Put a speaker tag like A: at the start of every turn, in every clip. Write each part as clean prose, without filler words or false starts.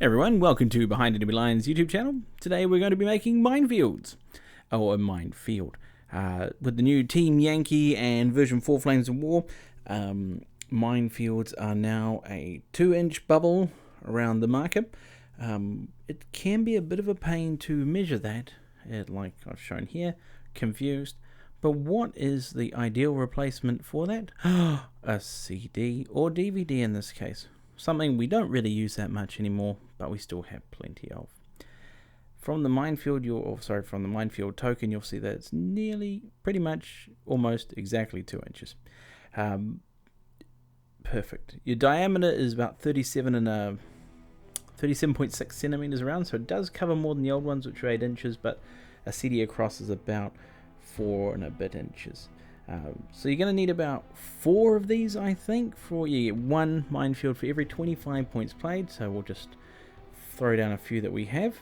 A: Everyone, welcome to Behind Enemy Lines YouTube channel. Today we're going to be making minefields, or a minefield. With the new Team Yankee and version 4 Flames of War, minefields are now a 2-inch bubble around the marker. It can be a bit of a pain to measure that, like I've shown here, confused. But what is the ideal replacement for that? A CD or DVD in this case. Something we don't really use that much anymore, but we still have plenty of. From the minefield, from the minefield token, you'll see that it's nearly, pretty much, almost exactly 2 inches. Perfect. Your diameter is about 37.6 centimeters around, so it does cover more than the old ones, which are 8 inches, but a CD across is about 4 and a bit inches. So you're going to need about 4 of these, I think. You get 1 minefield for every 25 points played, so we'll just throw down a few that we have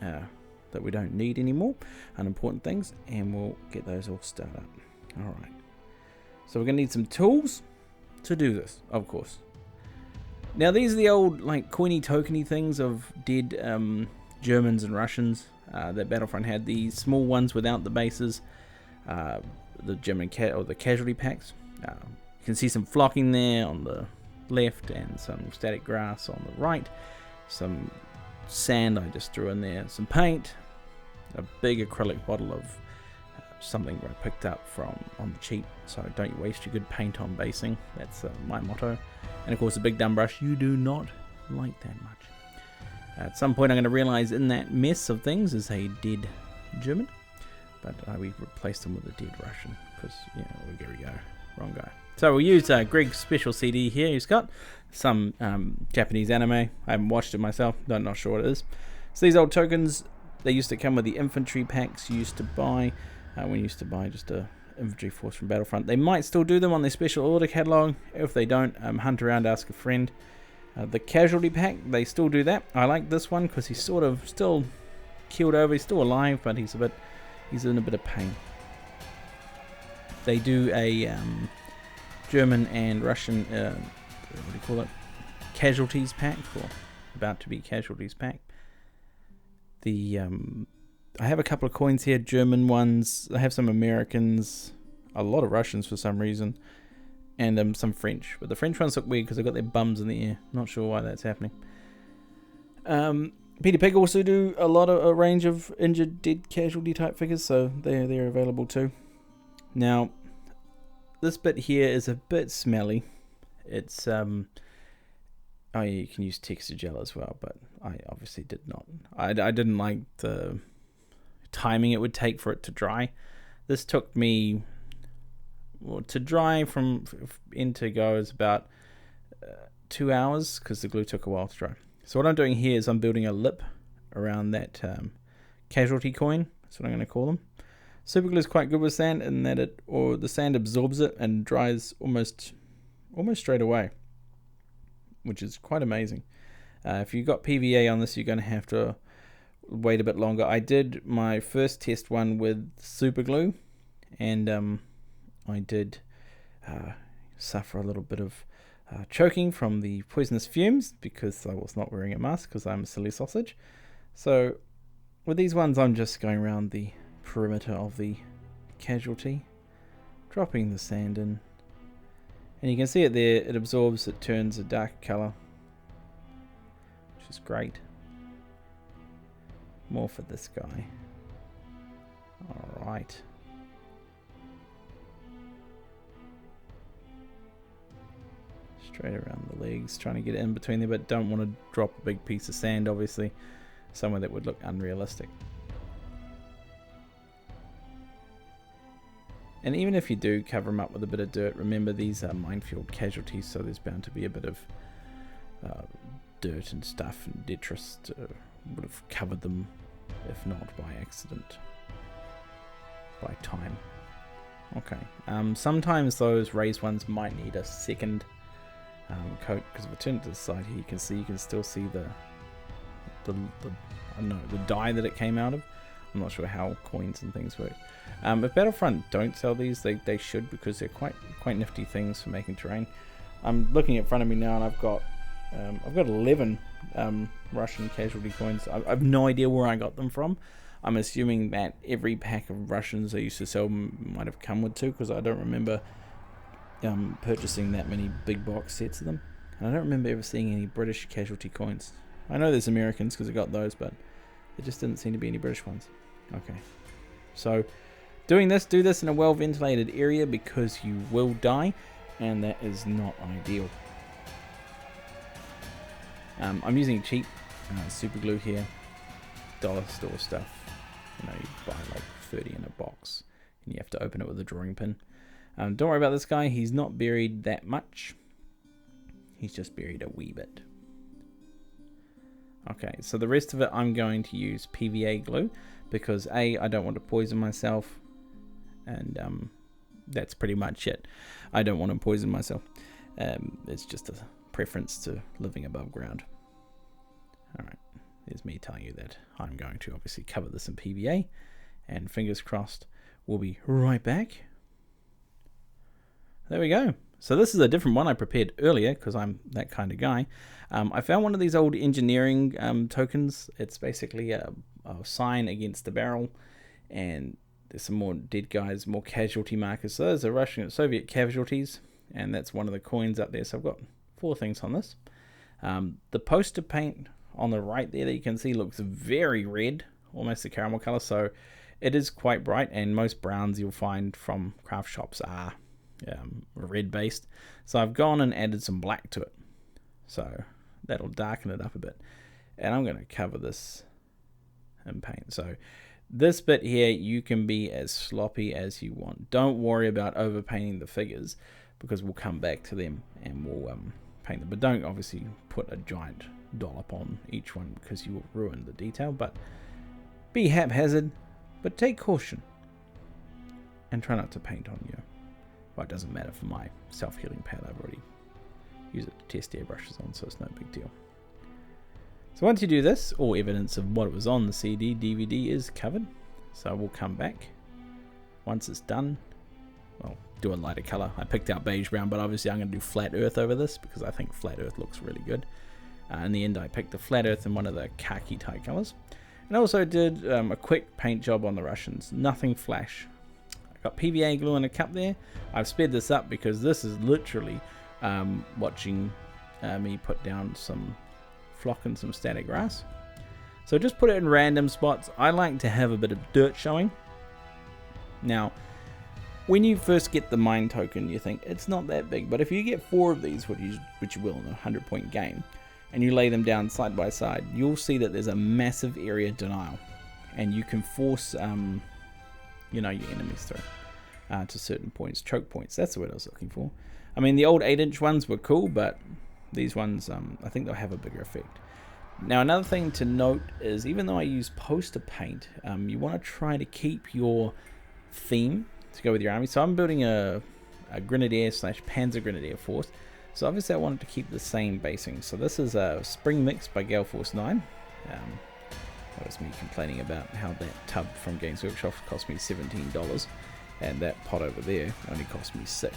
A: that we don't need anymore, unimportant things, and we'll get those all started up. Alright, so we're going to need some tools to do this, of course. Now these are the old like coiny tokeny things of dead Germans and Russians that Battlefront had. The small ones without the bases, the German or the casualty packs. You can see some flocking there on the left and some static grass on the right. Some sand I just threw in there, some paint, a big acrylic bottle of something I picked up from on the cheap, so don't waste your good paint on basing. That's my motto. And of course a big dumb brush. You do not like that much. At some point I'm going to realize in that mess of things is a dead German, but we replaced him with a dead Russian because, there we go, wrong guy. So we'll use Greg's special CD here. He's got some Japanese anime. I haven't watched it myself, not sure what it is. So these old tokens, they used to come with the infantry packs you used to buy when you used to buy just a infantry force from Battlefront. They might still do them on their special order catalog. If they don't, hunt around, ask a friend. The casualty pack, they still do that. I like this one because he's sort of still keeled over. He's still alive, but he's in a bit of pain. They do a German and Russian, what do you call it? Casualties pack, or about to be casualties pack. I have a couple of coins here, German ones. I have some Americans, a lot of Russians for some reason, and some French. But the French ones look weird because they've got their bums in the air. Not sure why that's happening. Peter Pig also do a range of injured, dead, casualty type figures, so they're available too. Now, this bit here is a bit smelly. It's oh yeah, you can use texture gel as well, but I obviously did not. I didn't like the timing it would take for it to dry. This took me, to dry from end to go is about 2 hours because the glue took a while to dry. So what I'm doing here is I'm building a lip around that casualty coin. That's what I'm going to call them. Super glue is quite good with sand in that the sand absorbs it and dries almost straight away, which is quite amazing. If you've got PVA on this, you're going to have to wait a bit longer. I did my first test one with super glue, and I did suffer a little bit of choking from the poisonous fumes because I was not wearing a mask because I'm a silly sausage. So with these ones, I'm just going around the perimeter of the casualty, dropping the sand in, and you can see it there. It absorbs, it turns a dark color, which is great. More for this guy. Alright. Straight around the legs, trying to get it in between there, but don't want to drop a big piece of sand, obviously, somewhere that would look unrealistic. And even if you do cover them up with a bit of dirt, remember these are minefield casualties, so there's bound to be a bit of dirt and stuff, and detritus would have covered them, if not by accident, by time. Okay, sometimes those raised ones might need a second coat, because if I turn it to the side here, you can still see the I don't know, the dye that it came out of. I'm not sure how coins and things work. If Battlefront don't sell these, they should, because they're quite nifty things for making terrain. I'm looking in front of me now, and I've got 11 Russian casualty coins. I have no idea where I got them from. I'm assuming that every pack of Russians I used to sell might have come with 2, because I don't remember purchasing that many big box sets of them. And I don't remember ever seeing any British casualty coins. I know there's Americans because I got those, but there just didn't seem to be any British ones. Okay, so do this in a well ventilated area, because you will die, and that is not ideal. I'm using cheap super glue here, dollar store stuff. You buy like 30 in a box, and you have to open it with a drawing pin. Don't worry about this guy. He's not buried that much. He's just buried a wee bit. Okay, so the rest of it I'm going to use PVA glue, because I don't want to poison myself, and that's pretty much it. I don't want to poison myself. It's just a preference to living above ground. Alright, there's me telling you that I'm going to obviously cover this in PVA, and fingers crossed we'll be right back. There we go. So this is a different one I prepared earlier, because I'm that kind of guy. I found one of these old engineering tokens. It's basically a sign against the barrel, and there's some more dead guys, more casualty markers. So those are Russian and Soviet casualties, and that's one of the coins up there. So I've got 4 things on this. The poster paint on the right there that you can see looks very red, almost a caramel color. So it is quite bright, and most browns you'll find from craft shops are red based. So I've gone and added some black to it, so that'll darken it up a bit, and I'm going to cover this in paint. So this bit here, you can be as sloppy as you want. Don't worry about overpainting the figures, because we'll come back to them and we'll paint them. But don't obviously put a giant dollop on each one, because you will ruin the detail. But be haphazard, but take caution, and try not to paint on you. Well, it doesn't matter for my self-healing pad. I've already used it to test airbrushes on, so it's no big deal. So once you do this, all evidence of what it was on the CD, DVD is covered. So we'll come back once it's done. Well, do a lighter color. I picked out beige brown, but obviously I'm going to do flat earth over this, because I think flat earth looks really good. In the end, I picked the flat earth in one of the khaki type colors. And I also did a quick paint job on the Russians. Nothing flash. Got PVA glue in a cup there. I've sped this up because this is literally watching me put down some flock and some static grass. So just put it in random spots. I like to have a bit of dirt showing. Now, when you first get the mine token, you think it's not that big, but if you get 4 of these, which you will in a 100-point game, and you lay them down side by side, you'll see that there's a massive area denial, and you can force your enemies through to certain points, choke points. That's the word I was looking for. I mean, the old 8-inch ones were cool, but these ones, I think they'll have a bigger effect. Now, another thing to note is, even though I use poster paint, you want to try to keep your theme to go with your army. So I'm building a Grenadier / Panzer Grenadier force. So obviously I wanted to keep the same basing. So this is a Spring Mix by Gale Force 9. That was me complaining about how that tub from Games Workshop cost me $17, and that pot over there only cost me $6.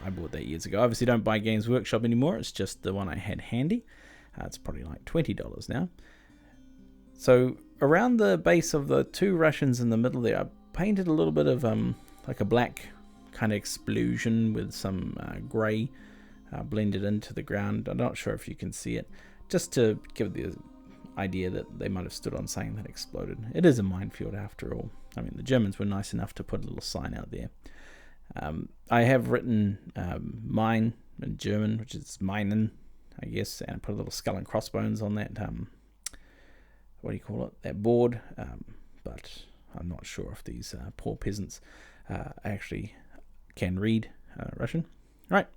A: I bought that years ago. Obviously don't buy Games Workshop anymore, it's just the one I had handy. It's probably like $20 now. So around the base of the 2 Russians in the middle there, I painted a little bit of like a black kind of explosion with some grey blended into the ground. I'm not sure if you can see it, just to give the idea that they might have stood on something that exploded. It is a minefield after all. I mean, the Germans were nice enough to put a little sign out there. I have written mine in German, which is meinen, I guess, and I put a little skull and crossbones on that, what do you call it, that board, but I'm not sure if these poor peasants actually can read Russian. Right,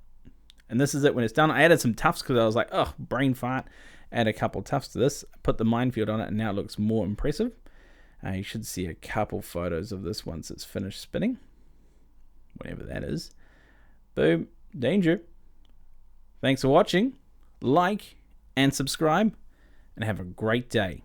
A: and this is it when it's done. I added some tufts because I was like, oh, brain fart. Add a couple tufts to this, put the minefield on it, and now it looks more impressive. You should see a couple photos of this once it's finished spinning, whatever that is. Boom, danger. Thanks for watching. Like and subscribe, and have a great day.